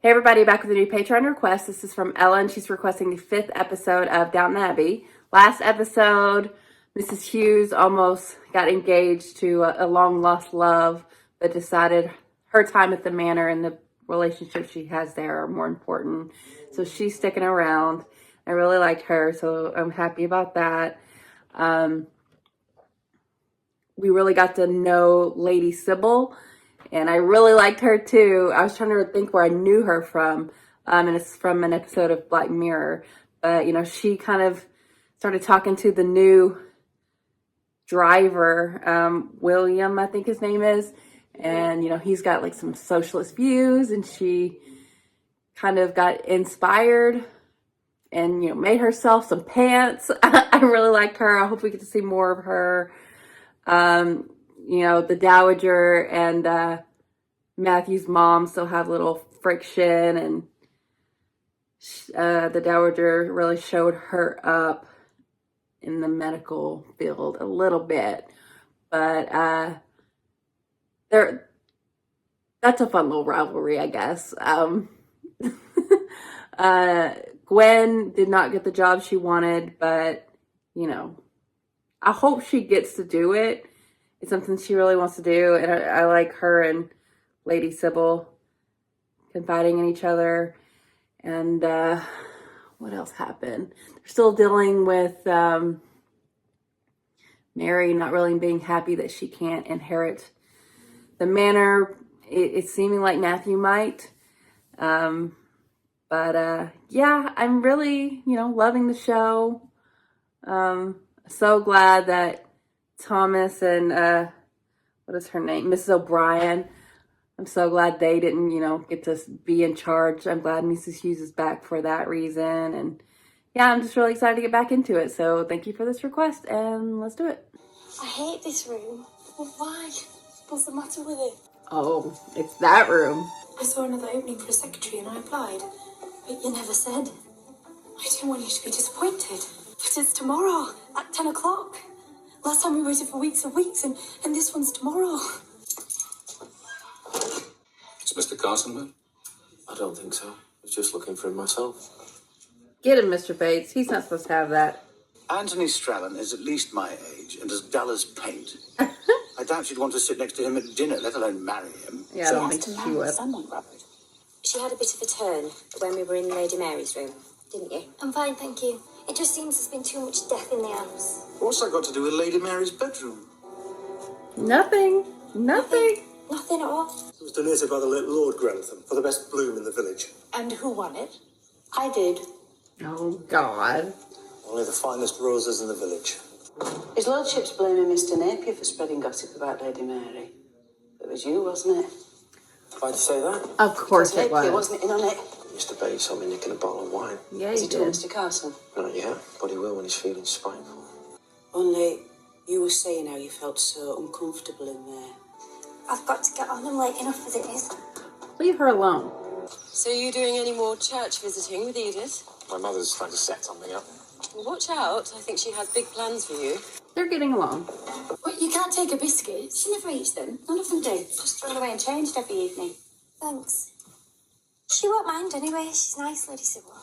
Hey everybody, back with a new Patreon request. This is from Ellen. She's requesting the 5th episode of Downton Abbey. Last episode, Mrs. Hughes almost got engaged to a long-lost love, but decided her time at the manor and the relationship she has there are more important. So she's sticking around. I really liked her, so I'm happy about that. We really got to know Lady Sybil, and I really liked her too. I was trying to think where I knew her from, and it's from an episode of Black Mirror. But, you know, she kind of started talking to the new driver, William, I think his name is. And, you know, he's got like some socialist views, and she kind of got inspired and, you know, made herself some pants. I really liked her. I hope we get to see more of her. You know, the Dowager and Matthew's mom still have a little friction, and the Dowager really showed her up in the medical field a little bit. But that's a fun little rivalry, I guess. Gwen did not get the job she wanted, but, you know, I hope she gets to do it. It's something she really wants to do, and I like her and Lady Sybil confiding in each other. And what else happened? They're still dealing with Mary not really being happy that she can't inherit the manor. It's seeming like Matthew might. But yeah, I'm really, you know, loving the show. So glad that Thomas and what is her name, Mrs. O'Brien, I'm so glad they didn't, you know, get to be in charge. I'm glad Mrs. Hughes is back for that reason. And yeah, I'm just really excited to get back into it. So thank you for this request, and let's do it. I hate this room. Well, why? What's the matter with it? Oh, it's that room. I saw another opening for a secretary and I applied. But you never said. I didn't want you to be disappointed. But it's tomorrow at 10 o'clock. Last time we waited for weeks and weeks, and this one's tomorrow. It's Mr. Carsonman? I don't think so. I was just looking for him myself. Get him, Mr. Bates. He's not supposed to have that. Anthony Strallan is at least my age and as dull as paint. I doubt she'd want to sit next to him at dinner, let alone marry him. Yeah, I don't think she would. Someone, Robert. She had a bit of a turn when we were in Lady Mary's room, didn't you? I'm fine, thank you. It just seems there's been too much death in the house. What's that got to do with Lady Mary's bedroom? Nothing. Nothing. Nothing at all. It was donated by the late Lord Grantham for the best bloom in the village. And who won it? I did. Oh, God. Only the finest roses in the village. His lordship's blaming Mr. Napier for spreading gossip about Lady Mary. It was you, wasn't it? Why'd you say that? Of course it Napier was. wasn't in on it. Mr. Bates saw me nicking a bottle of wine. Yeah, Has he he told did. Mr. Carson? Not yet, but he will when he's feeling spiteful. Only you were saying how you felt so uncomfortable in there. I've got to get on. I'm late enough as it is. Leave her alone. So are you doing any more church visiting with Edith? My mother's trying to set something up. Well, watch out. I think she has big plans for you. They're getting along. But you can't take a biscuit. She never eats them. None of them do. Just thrown away and changed every evening. Thanks. She won't mind anyway. She's nice, Lady Sybil.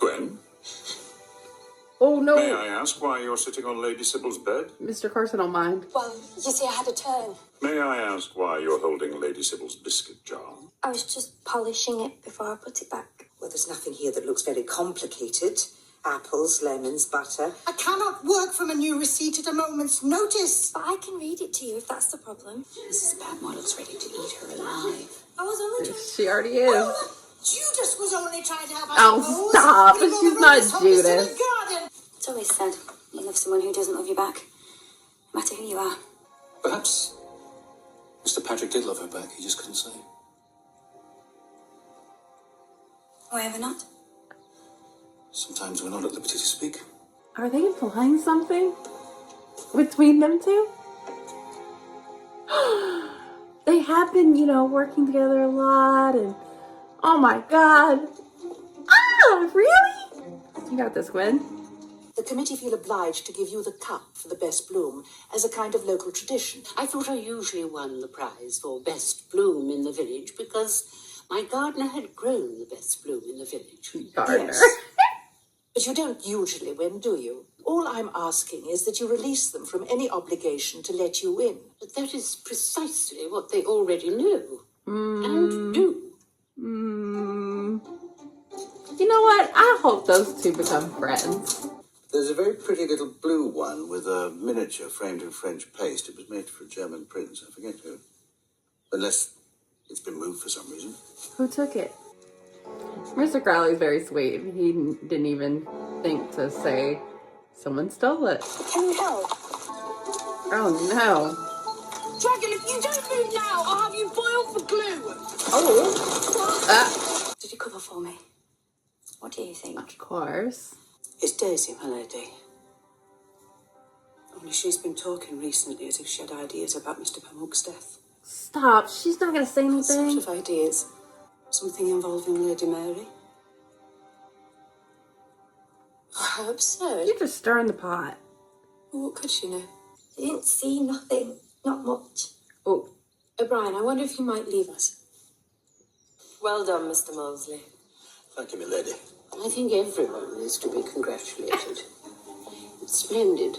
Gwen, Oh, no. may I ask why you're sitting on Lady Sybil's bed? Mr. Carson don't mind. Well, you see, I had a turn. May I ask why you're holding Lady Sybil's biscuit jar? I was just polishing it before I put it back. Well, there's nothing here that looks very complicated. Apples, lemons, butter. I cannot work from a new receipt at a moment's notice. But I can read it to you if that's the problem. Mrs. Padmore looks ready to eat her alive. I was only trying. She already is. Judas was only trying to have us. Oh, stop. She's not Judas. It's always said, you love someone who doesn't love you back, no matter who you are. Perhaps Mr. Patrick did love her back, he just couldn't say. Or ever not. Sometimes we're not at liberty to speak. Are they implying something between them two? They have been, you know, working together a lot, and oh my God. Ah, really? You got this, Gwen. The committee feel obliged to give you the cup for the best bloom as a kind of local tradition. I thought I usually won the prize for best bloom in the village because My gardener had grown the best bloom in the village. Gardener. But you don't usually win, do you? All I'm asking is that you release them from any obligation to let you in. But that is precisely what they already know and do. You know what? I hope those two become friends. There's a very pretty little blue one with a miniature framed in French paste. It was made for a German prince. I forget who. Unless it's been moved for some reason. Who took it? Mr. Crowley's very sweet. He didn't even think to say someone stole it. Can you help? Oh no. Dragon, if you don't move now, I'll have you boiled for glue. Oh. Did you cover for me? What do you think? Of course. It's Daisy, my lady. Only she's been talking recently as if she had ideas about Mr. Pamuk's death. Stop. She's not gonna say What sort anything. of ideas? Something involving Lady Mary? How absurd. You're just stirring the pot. What could she know? I didn't see nothing. Not much. Oh. O'Brien, I wonder if you might leave us. Well done, Mr. Molesley. Thank you, my lady. I think everyone is to be congratulated. It's splendid.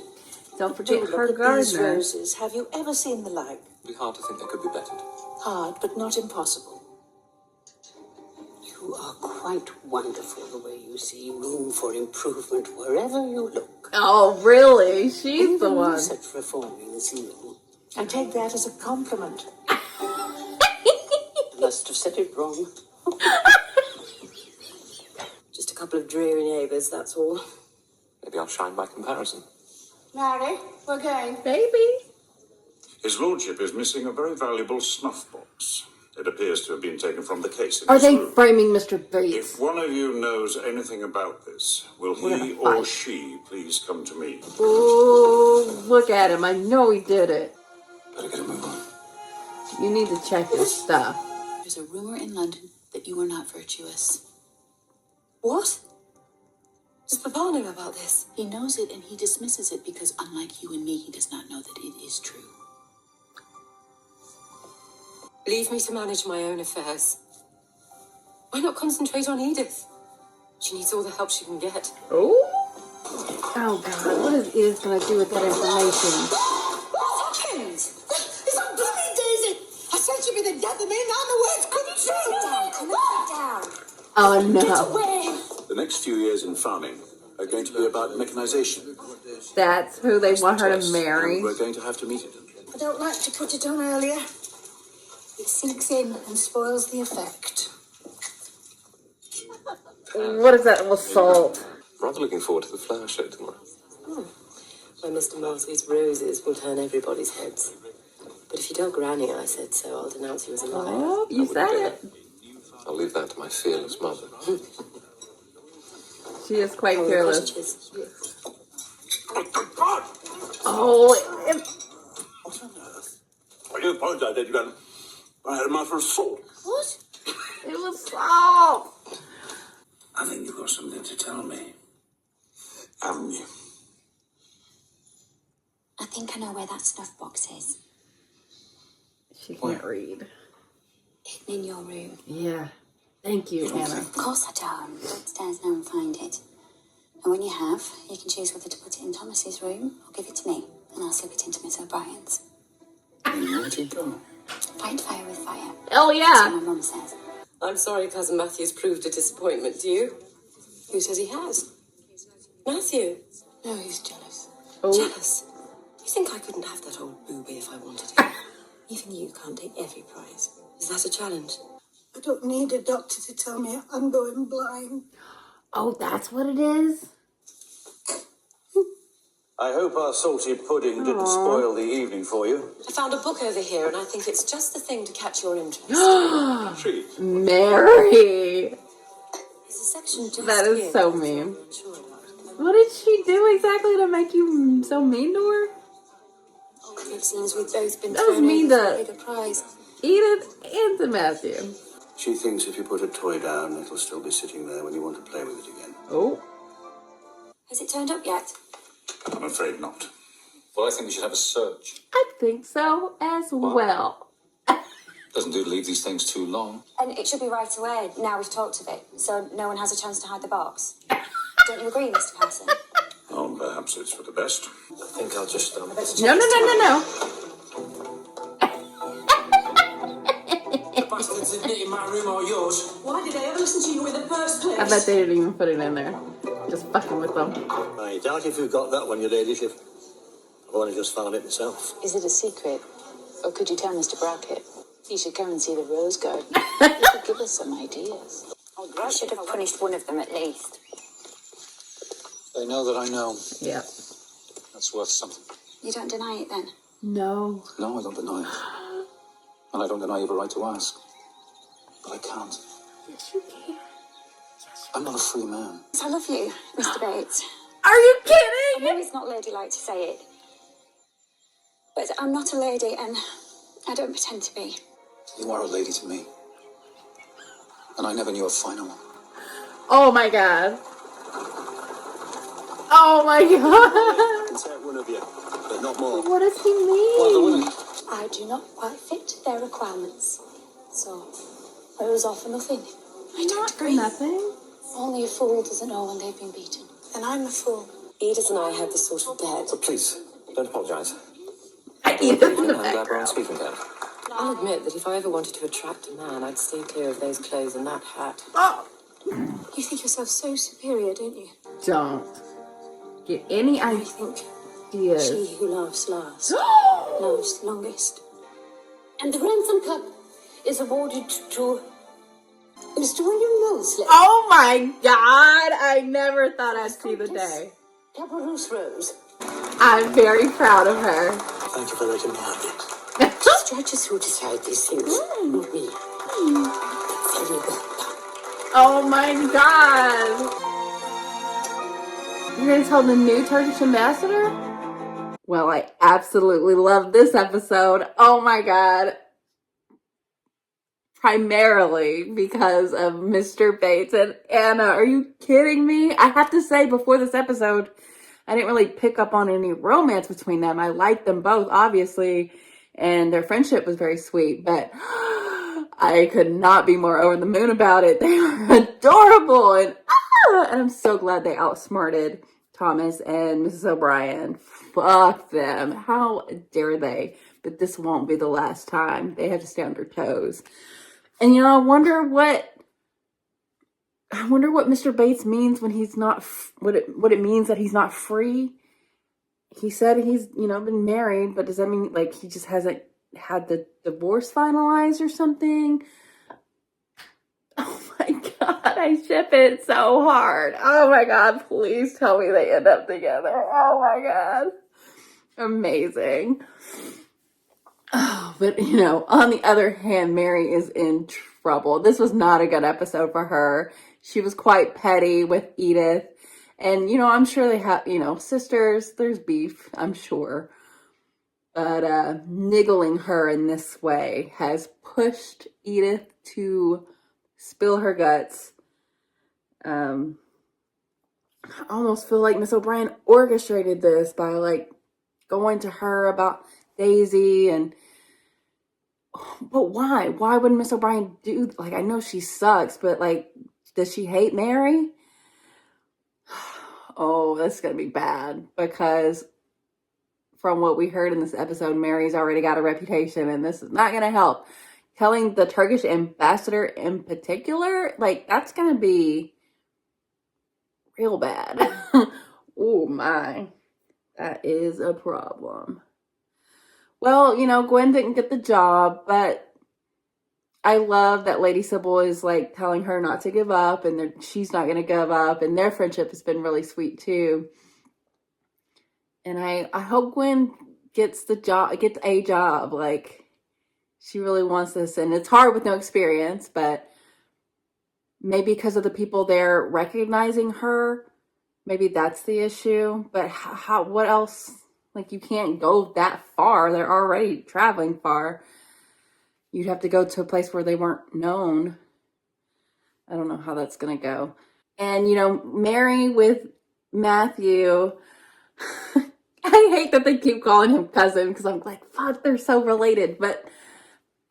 Don't forget Look her at these gardener. roses. Have you ever seen the like? It'd be hard to think they could be bettered. Hard, but not impossible. You are quite wonderful the way you see room for improvement wherever you look. Oh, really? She's the Even one. such reforming zeal. I take that as a compliment. I must have said it wrong. Just a couple of dreary neighbours, that's all. Maybe I'll shine by comparison. Mary, we're going. Baby. His lordship is missing a very valuable snuff box. It appears to have been taken from the case in Are his they room. framing Mr. Bates? If one of you knows anything about this, will We're he gonna or fight. she please come to me? Oh, look at him. I know he did it. Better get a move on. You need to check his stuff. There's a rumor in London that you are not virtuous. What? Does Papa know about this? He knows it and he dismisses it because, unlike you and me, he does not know that it is true. Leave me to manage my own affairs. Why not concentrate on Edith? She needs all the help she can get. Oh? Oh, God. What is Edith going to do with that information? What happened? It's not bloody Daisy. I said she'd be the death of me. Now the words couldn't Sit down, come and sit down. Oh, Get no. away. The next few years in farming are going to be about mechanization. That's who they want her to Test, marry. and we're going to have to meet it. I don't like to put it on earlier. It sinks in and spoils the effect. What is that? Assault. Rather looking forward to the flower show tomorrow. Why Mr. Molesley's roses will turn everybody's heads. But if you tell Granny I said so, I'll denounce you as a liar. Oh, you said it. I'll leave that to my fearless mother. She is quite Oh, fearless. cottages. Oh, What on earth? I do apologize, Lady Grantham. I had a mouthful of salt. What? it was soft. I think you've got something to tell me. Haven't you? I think I know where that snuff box is. She can't read. Hidden in your room. Yeah. Thank you, Hannah. Of course I don't. Go upstairs now and find it. And when you have, you can choose whether to put it in Thomas's room or give it to me, and I'll slip it into Miss O'Brien's. Where'd it go? Fight fire with fire. Oh, That's yeah. what my mum says. I'm sorry Cousin Matthew's proved a disappointment to you. Who says he has? Matthew. No, he's jealous. Oh, Jealous. You think I couldn't have that old booby if I wanted it? Even you can't take every prize. Is that a challenge? I don't need a doctor to tell me I'm going blind. oh, that's what it is? I hope our salty pudding didn't spoil the evening for you. I found a book over here, and I think it's just the thing to catch your interest. Treat. Mary. There's a section just That is here. so mean. What did she do exactly to make you so mean to her? It seems we've both been That was thrown mean over to for a bigger prize. Edith and to Matthew. She thinks if you put a toy down, it'll still be sitting there when you want to play with it again. Oh. Has it turned up yet? I'm afraid not. Well, I think we should have a search. I think so as well. Doesn't do to leave these things too long. And it should be right away, now we've talked of it, so no one has a chance to hide the box. Don't you agree, Mr. Carson? Oh, perhaps it's for the best. I think I'll just, No. The bastards admit in my room are yours. Why did I ever listen to you in the first place? I bet they didn't even put it in there. Just fucking with them. I doubt if you got that one, your ladyship. I've only just found it myself. Is it a secret? Or could you tell Mr. Brackett? He should come and see the rose garden. He could give us some ideas. I should have punished one of them at least. They know that I know. Yeah. That's worth something. You don't deny it then? No. No, I don't deny it. And I don't deny you have a right to ask. But I can't. Yes, you can. I'm not a free man. I love you, Mr. Bates. Are you I kidding? know it's not ladylike to say it, but I'm not a lady and I don't pretend to be. You are a lady to me. And I never knew a finer one. Oh my god. Oh my god. Can say one of you, but not more. What does he mean? Well, the women. I do not quite fit their requirements. So, I was all for nothing. I don't Not for agree. nothing. Only a fool doesn't know when they've been beaten. And I'm a fool. Edith and I had this sort of bet. But please, don't apologise. I eat them in the I'm glad we're on background. speaking terms. I'll admit that if I ever wanted to attract a man, I'd stay clear of those clothes and that hat. Oh, You think yourself so superior, don't you? don't get any I think ideas. she who loves last loves longest. And the ransom cup is awarded to Mr. William Mosley. Oh my god, I never thought I'd see the day. Cabarrus Rose. I'm very proud of her. Thank you for letting me have it. It's judges who decide these things, not me. Very well done. Oh my god. You're gonna tell the new Turkish ambassador? Well, I absolutely love this episode. Oh my god. Primarily because of Mr. Bates and Anna. Are you kidding me? I have to say, before this episode, I didn't really pick up on any romance between them. I liked them both, obviously, and their friendship was very sweet, but I could not be more over the moon about it. They were adorable, and I'm so glad they outsmarted Thomas and Mrs. O'Brien. Fuck them. How dare they? But this won't be the last time. They have to stay on their toes. And I wonder what Mr. Bates means when he's not, what it means that he's not free. He said he's, been married, but does that mean like he just hasn't had the divorce finalized or something? Oh my god, I ship it so hard. Oh my god, please tell me they end up together. Oh my god. Amazing. Oh, but on the other hand, Mary is in trouble. This was not a good episode for her. She was quite petty with Edith. And, I'm sure they have, sisters, there's beef, I'm sure. But niggling her in this way has pushed Edith to spill her guts. I almost feel like Miss O'Brien orchestrated this by, going to her about Daisy but why? Why would Miss O'Brien do, I know she sucks, but, does she hate Mary? Oh, that's going to be bad, because from what we heard in this episode, Mary's already got a reputation, and this is not going to help. Telling the Turkish ambassador in particular, that's going to be real bad. Oh, my. That is a problem. Well, Gwen didn't get the job, but I love that Lady Sybil is telling her not to give up, and she's not going to give up, and their friendship has been really sweet too. And I hope Gwen gets a job. She really wants this, and it's hard with no experience, but maybe because of the people there recognizing her, maybe that's the issue. But what else? You can't go that far. They're already traveling far. You'd have to go to a place where they weren't known. I don't know how that's going to go. And, Mary with Matthew, I hate that they keep calling him cousin because I'm fuck, they're so related. But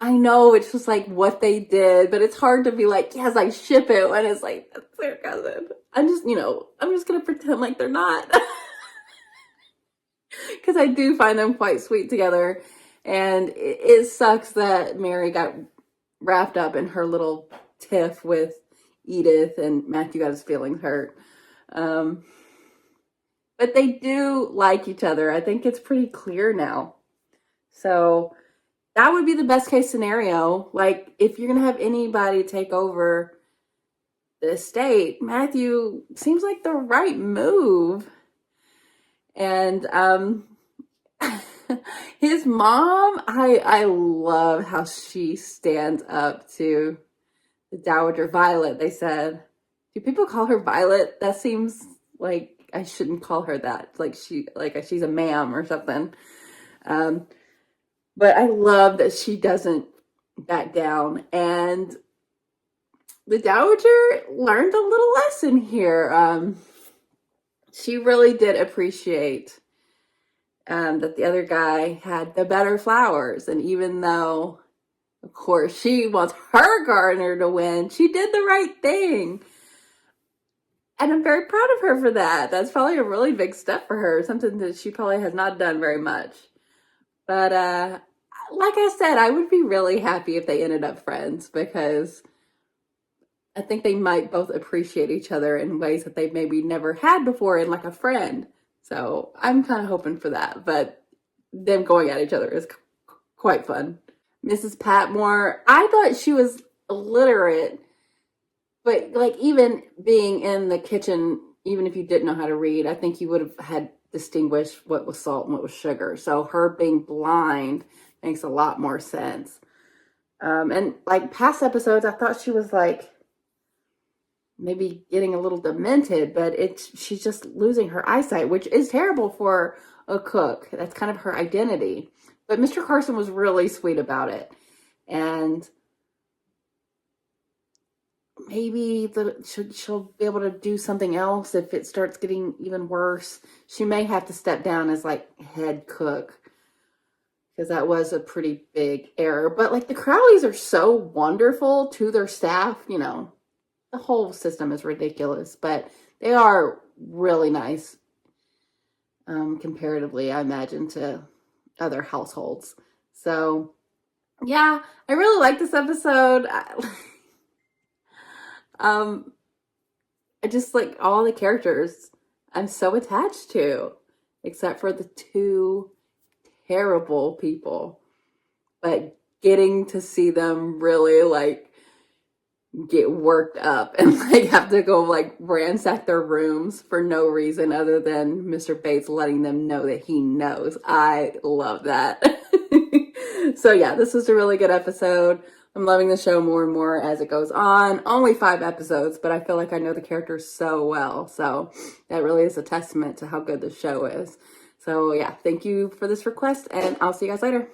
I know it's just like what they did, but it's hard to be like, yes, I ship it when it's like, that's their cousin. I'm just going to pretend like they're not. Because I do find them quite sweet together. And it sucks that Mary got wrapped up in her little tiff with Edith and Matthew got his feelings hurt. But they do like each other. I think it's pretty clear now. So that would be the best case scenario. Like, if you're going to have anybody take over the estate, Matthew seems like the right move. And his mom, I love how she stands up to the Dowager Violet. They said, do people call her Violet? That seems like I shouldn't call her that. Like she's a ma'am or something. But I love that she doesn't back down. And the Dowager learned a little lesson here. She really did appreciate that the other guy had the better flowers. And even though, of course, she wants her gardener to win, she did the right thing. And I'm very proud of her for that. That's probably a really big step for her, something that she probably has not done very much. But like I said, I would be really happy if they ended up friends, because I think they might both appreciate each other in ways that they've maybe never had before in like a friend. So I'm kind of hoping for that, but them going at each other is quite fun. Mrs. Patmore, I thought she was illiterate, but like even being in the kitchen, even if you didn't know how to read, I think you would have had distinguished what was salt and what was sugar. So her being blind makes a lot more sense. And like past episodes, I thought she was like maybe getting a little demented, but she's just losing her eyesight, which is terrible for a cook. That's kind of her identity. But Mr. Carson was really sweet about it. And maybe she'll be able to do something else if it starts getting even worse. She may have to step down as like head cook, because that was a pretty big error. But like the Crowleys are so wonderful to their staff, you know. The whole system is ridiculous, but they are really nice comparatively, I imagine, to other households. So, yeah, I really like this episode. I just like all the characters I'm so attached to, except for the two terrible people. But getting to see them really like get worked up and like have to go like ransack their rooms for no reason other than Mr. Bates letting them know that he knows. I love that. So yeah, this was a really good episode. I'm loving the show more and more as it goes on. Only 5 episodes, but I feel like I know the characters so well. So that really is a testament to how good the show is. So yeah, thank you for this request, and I'll see you guys later.